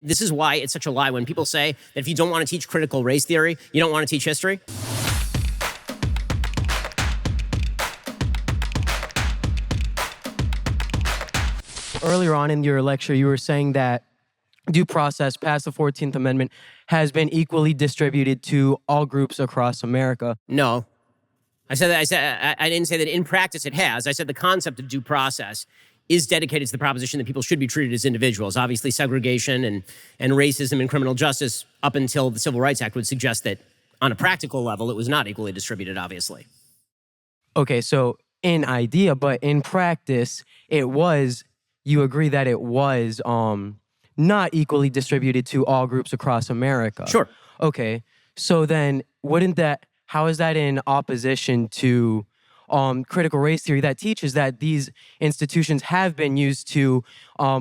This is why it's such a lie when people say that if you don't want to teach critical race theory, you don't want to teach history. Earlier on in your lecture, you were saying that due process past the 14th Amendment has been equally distributed to all groups across America. No. I didn't say that in practice it has. I said the concept of due process is dedicated to the proposition that people should be treated as individuals. Obviously, segregation and racism and criminal justice up until the Civil Rights Act would suggest that on a practical level, it was not equally distributed, obviously. Okay, so in idea, but in practice, you agree that it was not equally distributed to all groups across America. Sure. Okay, so then how is that in opposition to critical race theory that teaches that these institutions have been used to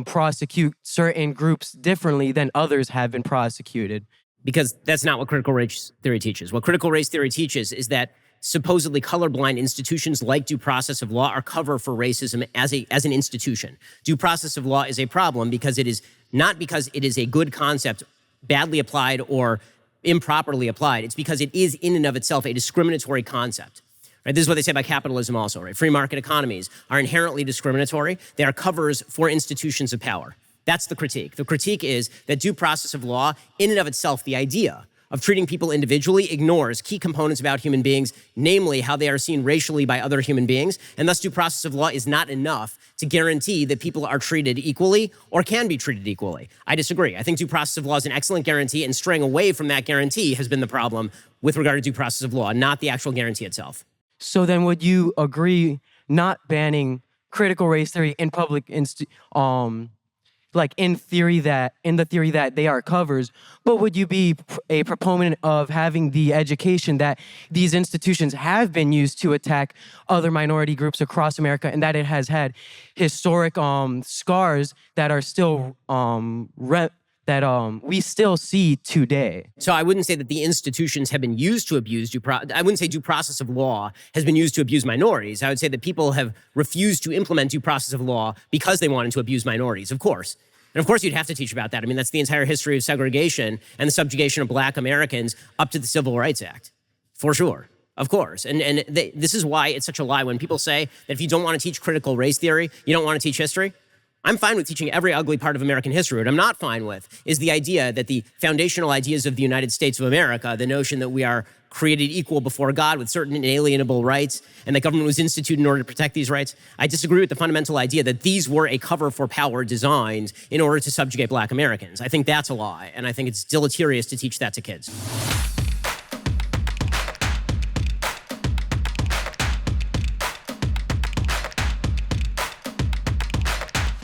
prosecute certain groups differently than others have been prosecuted? Because that's not what critical race theory teaches. What critical race theory teaches is that supposedly colorblind institutions like due process of law are cover for racism as an institution. Due process of law is a problem because it is not because it is a good concept badly applied or improperly applied. It's because it is in and of itself a discriminatory concept. Right? This is what they say about capitalism also, right? Free market economies are inherently discriminatory. They are covers for institutions of power. That's the critique. The critique is that due process of law, in and of itself, the idea of treating people individually ignores key components about human beings, namely how they are seen racially by other human beings, and thus due process of law is not enough to guarantee that people are treated equally or can be treated equally. I disagree. I think due process of law is an excellent guarantee, and straying away from that guarantee has been the problem with regard to due process of law, not the actual guarantee itself. So then would you agree not banning critical race theory in public in the theory that they are covers, but would you be a proponent of having the education that these institutions have been used to attack other minority groups across America and that it has had historic scars that are still we still see today? So I wouldn't say that the institutions have been used to abuse I wouldn't say due process of law has been used to abuse minorities. I would say that people have refused to implement due process of law because they wanted to abuse minorities, of course. And of course, you'd have to teach about that. I mean, that's the entire history of segregation and the subjugation of Black Americans up to the Civil Rights Act, for sure. Of course. This is why it's such a lie when people say that if you don't want to teach critical race theory, you don't want to teach history. I'm fine with teaching every ugly part of American history. What I'm not fine with is the idea that the foundational ideas of the United States of America, the notion that we are created equal before God with certain inalienable rights and that government was instituted in order to protect these rights, I disagree with the fundamental idea that these were a cover for power designed in order to subjugate Black Americans. I think that's a lie, and I think it's deleterious to teach that to kids.